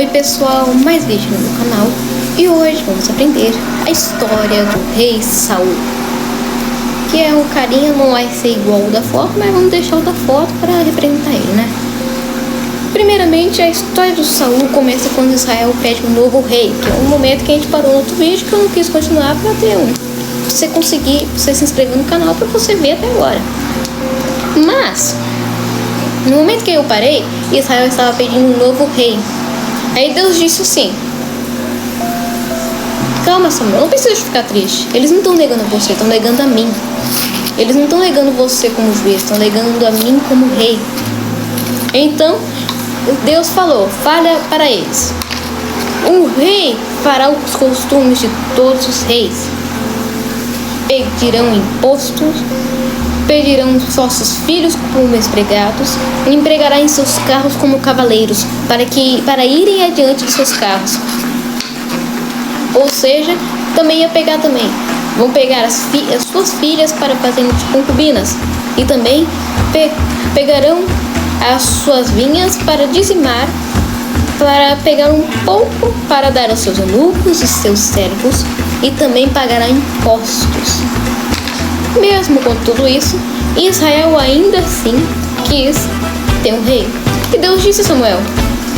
Oi pessoal, mais vídeo no meu canal e hoje vamos aprender a história do rei Saul, que é o carinha, não vai ser igual o da foto, mas vamos deixar o da foto para representar ele, né? Primeiramente, a história do Saul começa quando Israel pede um novo rei, que é um momento que a gente parou no outro vídeo que eu não quis continuar para ter você se inscrever no canal para você ver até agora. Mas no momento que eu parei, Israel estava pedindo um novo rei. Aí Deus disse assim: calma, Samuel, não precisa ficar triste. Eles não estão negando você, estão negando a mim. Eles não estão negando você como juiz, estão negando a mim como rei. Então Deus falou: fala para eles. Um rei fará os costumes de todos os reis. Pedirão impostos, pedirão vossos filhos como empregados, e empregará em seus carros como cavaleiros, para irem adiante de seus carros. Ou seja, também vão pegar as suas filhas para fazerem de concubinas, e também pegarão as suas vinhas para dizimar, para pegar um pouco para dar aos seus eunucos e seus servos, e também pagará impostos. Mesmo com tudo isso, Israel ainda assim quis ter um rei. E Deus disse a Samuel: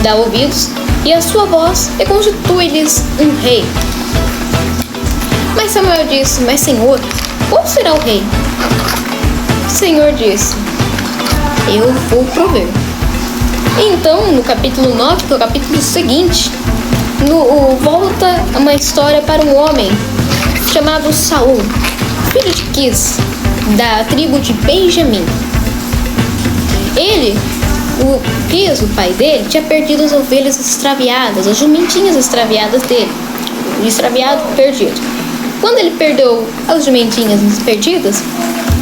dá ouvidos e a sua voz e constitui-lhes um rei. Mas Samuel disse: mas Senhor, qual será o rei? O Senhor disse: eu vou prover. Então, no capítulo 9, que é o capítulo seguinte, volta uma história para um homem chamado Saul, filho de Quis, da tribo de Benjamim. O Quis, o pai dele, tinha perdido as ovelhas extraviadas, as jumentinhas extraviadas dele. Perdido. Quando ele perdeu as jumentinhas perdidas,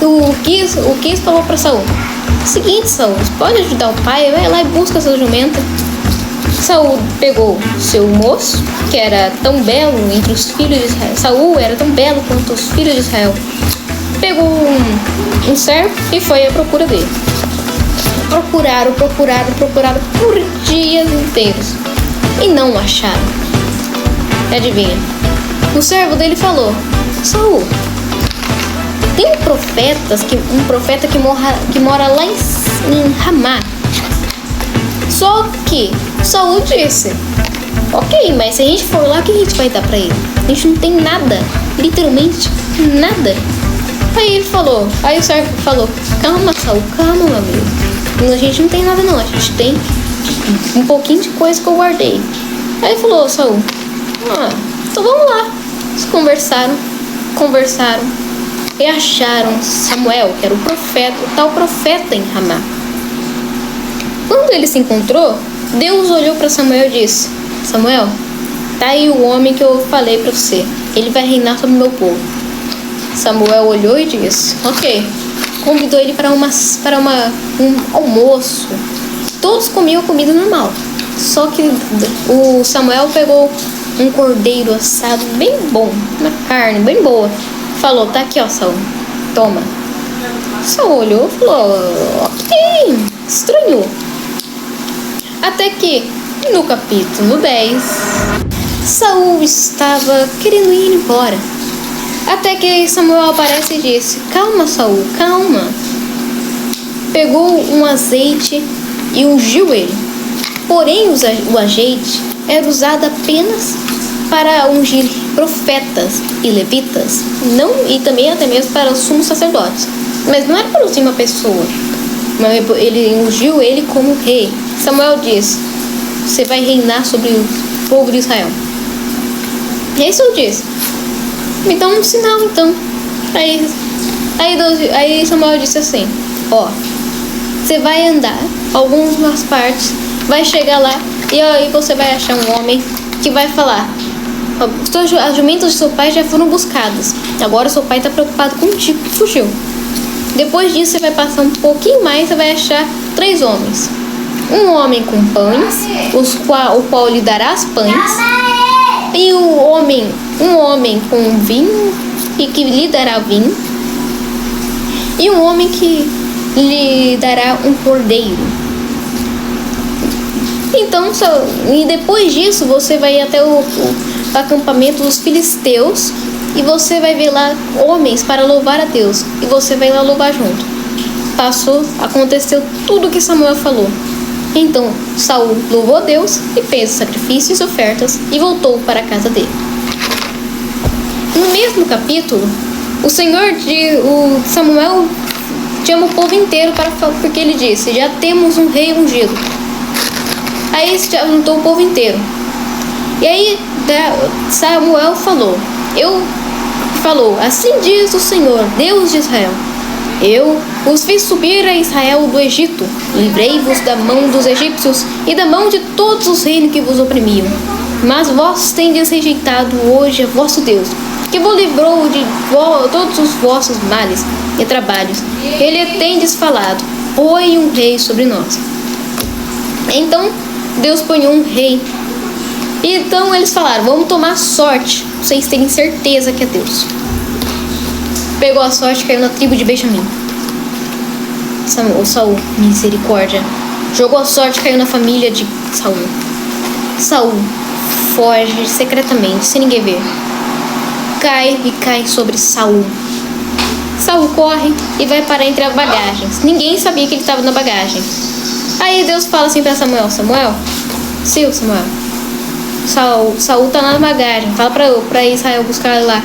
o Quis falou para Saul: seguinte, Saul, você pode ajudar o pai? Vai lá e busca essa jumenta. Saul pegou seu moço, que era tão belo entre os filhos de Israel. Saul era tão belo quanto os filhos de Israel. Pegou um servo e foi à procura dele. Procuraram por dias inteiros e não o acharam. E adivinha? O servo dele falou: Saul, tem um profeta que mora lá em Ramá. Só que Saul disse: ok, mas se a gente for lá, o que a gente vai dar pra ele? A gente não tem nada, literalmente nada. Aí o servo falou: calma, Saul, calma, meu amigo. A gente não tem nada não, a gente tem um pouquinho de coisa que eu guardei. Aí falou Saul: então vamos lá. Eles conversaram e acharam Samuel, que era o tal profeta em Ramá. Quando ele se encontrou, Deus olhou para Samuel e disse: Samuel, tá aí o homem que eu falei para você. Ele vai reinar sobre o meu povo. Samuel olhou e disse: ok. Convidou ele para um almoço. Todos comiam comida normal. Só que o Samuel pegou um cordeiro assado bem bom, uma carne bem boa. Falou: tá aqui, ó, Saul, toma. Saul olhou e falou: ok. Estranhou. Até que, no capítulo 10, Saul estava querendo ir embora. Até que Samuel aparece e disse: calma, Saul, calma. Pegou um azeite e ungiu ele. Porém, o azeite era usado apenas para ungir profetas e levitas, e também até mesmo para os sumos sacerdotes. Mas não era para ungir uma pessoa. Ele ungiu ele como rei. Samuel disse: você vai reinar sobre o povo de Israel. E isso eu disse: me dá um sinal então. Aí Samuel disse assim: ó, você vai andar algumas partes, vai chegar lá e aí você vai achar um homem que vai falar: as jumentas de seu pai já foram buscadas, agora seu pai está preocupado contigo que fugiu. Depois disso você vai passar um pouquinho mais, você vai achar 3 homens. Um homem com pães, o qual lhe dará as pães, e um homem com vinho e que lhe dará vinho, e um homem que lhe dará um cordeiro. Então, e depois disso, você vai até o acampamento dos filisteus e você vai ver lá homens para louvar a Deus. E você vai lá louvar junto. Aconteceu tudo o que Samuel falou. Então, Saul louvou a Deus e fez sacrifícios e ofertas e voltou para a casa dele. No mesmo capítulo, o Samuel chama o povo inteiro porque ele disse: já temos um rei ungido. Aí juntou o povo inteiro. E aí Samuel falou: assim diz o Senhor, Deus de Israel: eu os fiz subir a Israel do Egito, livrei-vos da mão dos egípcios e da mão de todos os reinos que vos oprimiam. Mas vós tendes rejeitado hoje a vosso Deus, que vos livrou de todos os vossos males e trabalhos. Ele tendes falado: põe um rei sobre nós. Então Deus põe um rei. Então eles falaram: vamos tomar sorte, vocês terem certeza que é Deus. Pegou a sorte, caiu na tribo de Benjamim. Saul, misericórdia, jogou a sorte, caiu na família de Saul. Saul foge secretamente, sem ninguém ver. Cai sobre Saul. Saul corre e vai parar entre as bagagens. Ninguém sabia que ele estava na bagagem. Aí Deus fala assim para Samuel: Samuel, Saul tá na bagagem, fala para Israel buscar lá.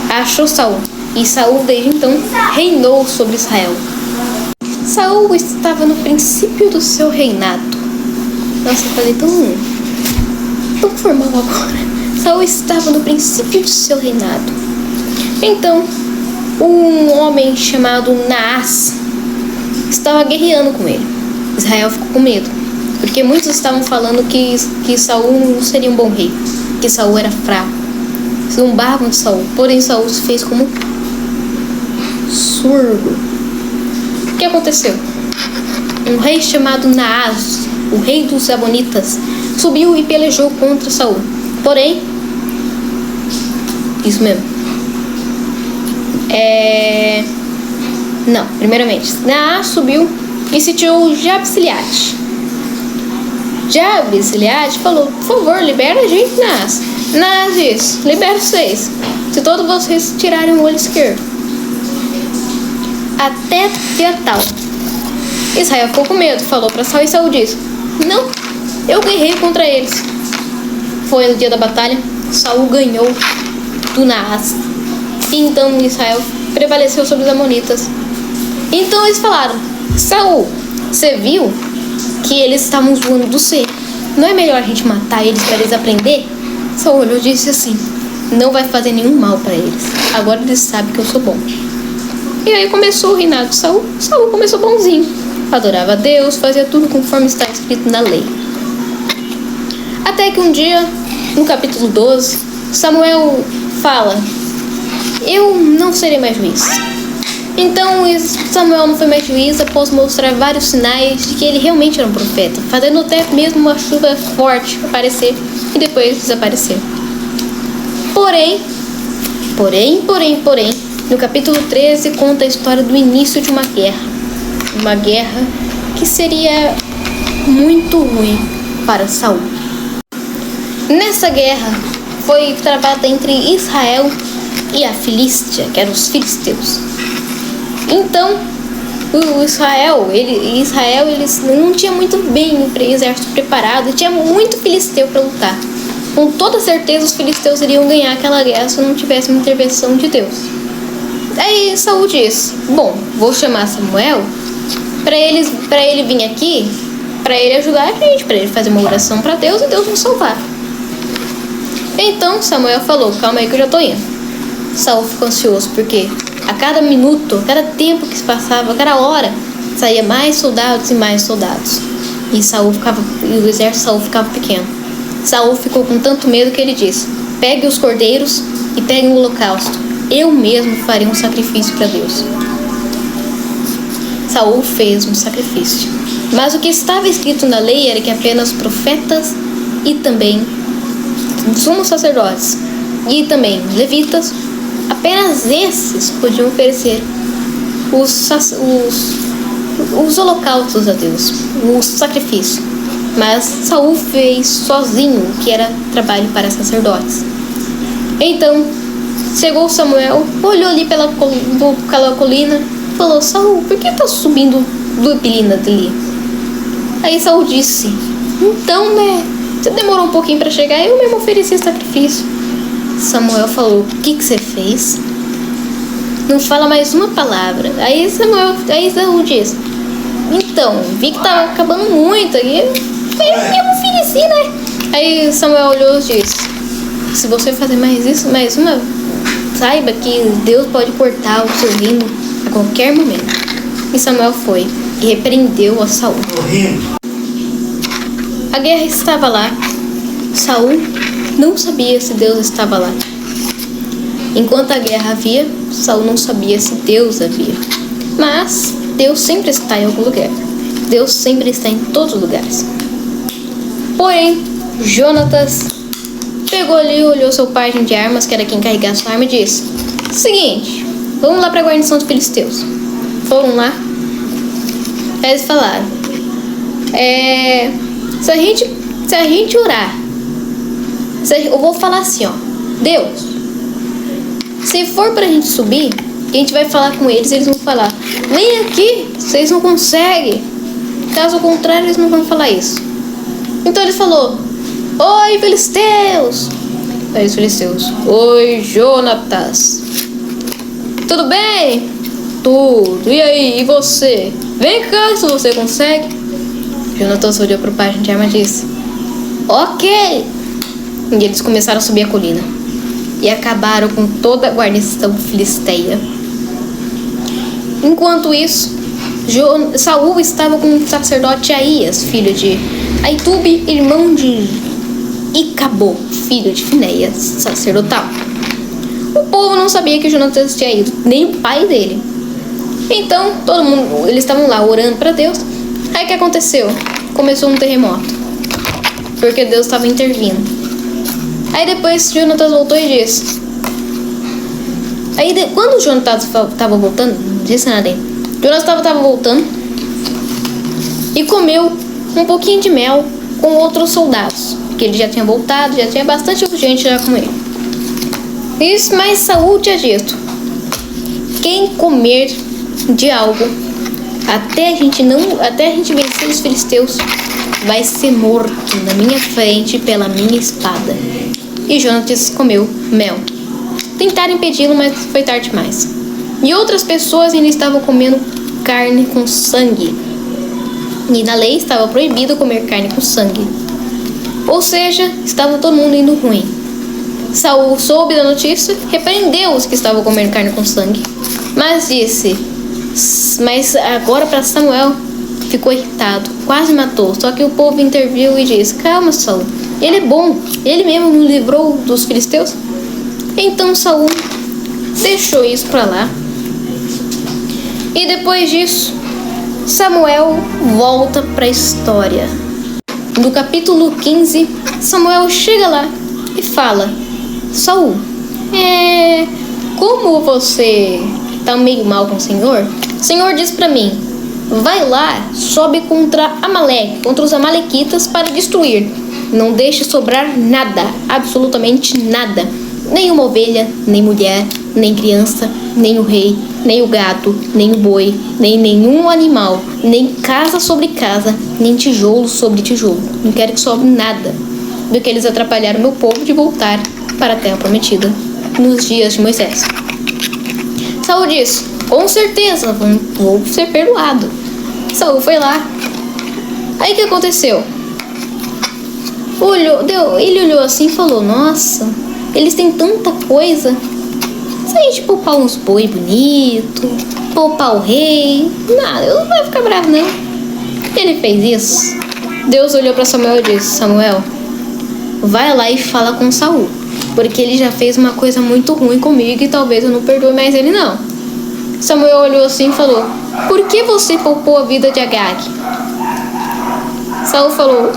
Achou Saul. E Saul desde então reinou sobre Israel. Saul estava no princípio do seu reinado. Nossa, eu falei tão formal agora. Saul estava no princípio do seu reinado. Então, um homem chamado Naás estava guerreando com ele. Israel ficou com medo, porque muitos estavam falando que Saul não seria um bom rei, que Saul era fraco. Zombavam de Saul, porém Saul se fez como surdo. O que aconteceu? Um rei chamado Naás, o rei dos Amonitas, subiu e pelejou contra Saul. Porém, isso mesmo. Não, primeiramente, Naás subiu e sitiou Jabes-Gileade. Jabes-Gileade falou: por favor, libera a gente, Naás. Naás disse: libera vocês, se todos vocês tirarem o olho esquerdo. Até dia tal. Israel ficou com medo, falou para Saul, e Saul disse: não, eu guerrei contra eles. Foi no dia da batalha, Saul ganhou do Naás. Então Israel prevaleceu sobre os amonitas. Então eles falaram: Saul, você viu que eles estavam zoando do você? Não é melhor a gente matar eles para eles aprender? Saul olhou e disse assim: não vai fazer nenhum mal para eles. Agora eles sabem que eu sou bom. E aí começou o reinado de Saul. Saul começou bonzinho, adorava a Deus, fazia tudo conforme está escrito na lei. Até que um dia, no capítulo 12, Samuel fala: eu não serei mais juiz. Então Samuel não foi mais juiz após mostrar vários sinais de que ele realmente era um profeta, fazendo até mesmo uma chuva forte aparecer e depois desaparecer. Porém, no capítulo 13 conta a história do início de uma guerra que seria muito ruim para Saul. Nessa guerra foi travada entre Israel e a Filístia, que eram os filisteus. Então, Israel eles não tinha muito bem o exército preparado, e tinha muito filisteu para lutar. Com toda certeza os filisteus iriam ganhar aquela guerra se não tivesse uma intervenção de Deus. Aí Saul disse: bom, vou chamar Samuel para ele vir aqui, para ele ajudar a gente, para ele fazer uma oração para Deus e Deus nos salvar. Então Samuel falou: calma aí que eu já tô indo. Saul ficou ansioso porque a cada minuto, a cada tempo que se passava, a cada hora, saía mais soldados e mais soldados. E o exército de Saul ficava pequeno. Saul ficou com tanto medo que ele disse: pegue os cordeiros e pegue o holocausto. Eu mesmo farei um sacrifício para Deus. Saul fez um sacrifício. Mas o que estava escrito na lei era que apenas profetas e também sumos sacerdotes e também levitas, apenas esses podiam oferecer os holocaustos a Deus, o sacrifício. mas Saul fez sozinho, que era trabalho para sacerdotes. Então, chegou Samuel, olhou ali pela colina, falou: Saul, por que tá subindo do colina dali? Aí Saul disse: então, né, você demorou um pouquinho para chegar, eu mesmo ofereci sacrifício. Samuel falou: o que você fez? Não fala mais uma palavra. Aí Saul disse: então, vi que tava acabando muito, aí eu ofereci, né? Aí Samuel olhou e disse: se você fazer mais uma, saiba que Deus pode cortar o seu reino a qualquer momento. E Samuel foi e repreendeu a Saul. A guerra estava lá. Saul não sabia se Deus estava lá. Enquanto a guerra havia, Saul não sabia se Deus havia. Mas Deus sempre está em algum lugar. Deus sempre está em todos os lugares. Porém, Jonatas pegou ali, olhou seu pajem de armas, que era quem carregava sua arma, e disse: seguinte, vamos lá para a guarnição dos filisteus. Foram lá. Aí eles falaram: se a gente orar, eu vou falar assim, ó: Deus, se for pra gente subir, a gente vai falar com eles, eles vão falar: vem aqui, vocês não conseguem. Caso contrário, eles não vão falar isso. Então ele falou: oi, filisteus. Aí os filisteus: oi, Jonatas. Tudo bem? Tudo. E aí, e você? Vem cá, se você consegue. Jonatas olhou pro pajem de arma e disse: ok. E eles começaram a subir a colina e acabaram com toda a guarnição filisteia. Enquanto isso, Saul estava com o sacerdote Aías, filho de Aitube, irmão de Icabô, filho de Finéias, sacerdotal. O povo não sabia que Jonatas tinha ido, nem o pai dele. Então, todo mundo, eles estavam lá orando para Deus. Aí o que aconteceu? Começou um terremoto, porque Deus estava intervindo. Aí depois Jonatas voltou e disse: quando Jonatas estava voltando, não disse nada aí. Jonatas estava voltando e comeu um pouquinho de mel com outros soldados, porque ele já tinha voltado, já tinha bastante gente já com ele. Isso, mas Saul tinha dito: quem comer de algo até a gente vencer os filisteus vai ser morto na minha frente pela minha espada. E Jonatas comeu mel. Tentaram impedi-lo, mas foi tarde demais. E outras pessoas ainda estavam comendo carne com sangue. E na lei estava proibido comer carne com sangue. Ou seja, estava todo mundo indo ruim. Saul soube da notícia, repreendeu os que estavam comendo carne com sangue. Mas agora para Samuel ficou irritado, quase matou. Só que o povo interviu e disse: calma, Saul, ele é bom, ele mesmo nos livrou dos filisteus. Então Saul deixou isso para lá. E depois disso, Samuel volta para a história. No capítulo 15, Samuel chega lá e fala: Saul, como você tá meio mal com o Senhor diz para mim: vai lá, sobe contra Amaleque, contra os amalequitas para destruir. Não deixe sobrar nada, absolutamente nada. Nem uma ovelha, nem mulher, nem criança, nem o rei, nem o gato, nem o boi, nem nenhum animal, nem casa sobre casa, nem tijolo sobre tijolo. Não quero que sobre nada do que eles atrapalharam meu povo de voltar para a terra prometida nos dias de Moisés. Saul disse: com certeza, vou ser perdoado. Saul foi lá. Aí o que aconteceu? Ele olhou assim e falou: nossa, eles têm tanta coisa. Se a gente poupar uns boi bonito, poupar o rei, nada, eu não vai ficar bravo não. Ele fez isso. Deus olhou para Samuel e disse: Samuel, vai lá e fala com Saul, porque ele já fez uma coisa muito ruim comigo e talvez eu não perdoe mais ele não. Samuel olhou assim e falou: por que você poupou a vida de Agag? Saul falou: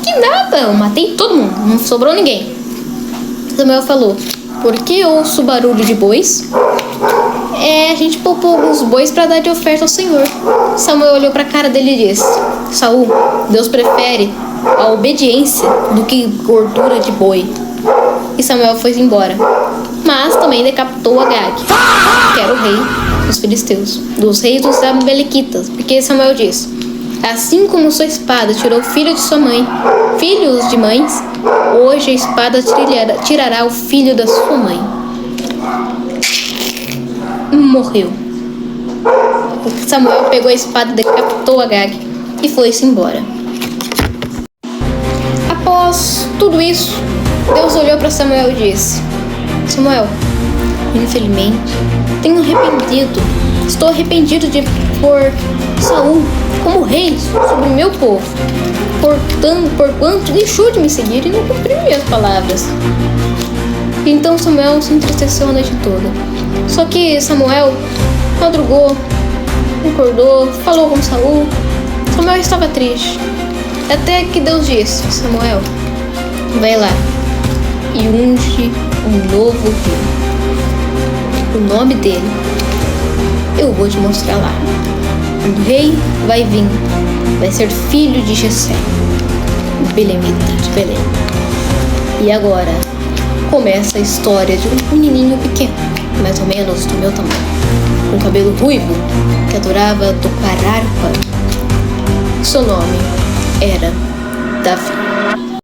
que nada, eu matei todo mundo, não sobrou ninguém. Samuel falou: porque ouço barulho de bois? A gente poupou alguns bois para dar de oferta ao Senhor. Samuel olhou para a cara dele e disse: Saul, Deus prefere a obediência do que gordura de boi. E Samuel foi embora. Mas também decapitou Agag, que era o rei dos filisteus, dos reis dos amalequitas, porque Samuel diz: assim como sua espada tirou filho de sua mãe, filhos de mães, hoje a espada tirará o filho da sua mãe. Morreu. Samuel pegou a espada, decapitou Agag e foi-se embora. Após tudo isso, Deus olhou para Samuel e disse: Samuel, infelizmente, tenho arrependido. Estou arrependido de pôr Saul como rei sobre o meu povo. Porquanto deixou de me seguir e não cumpriu minhas palavras. Então Samuel se entristeceu a noite toda. Só que Samuel madrugou, acordou, falou com Saul. Samuel estava triste. Até que Deus disse: Samuel, vai lá e unge um novo rei. O nome dele eu vou te mostrar lá. O rei vai vir, vai ser filho de Jessé, belemita de Belém. E agora começa a história de um menininho pequeno, mais ou menos do meu tamanho, com cabelo ruivo, que adorava tocar harpa. Seu nome era Davi.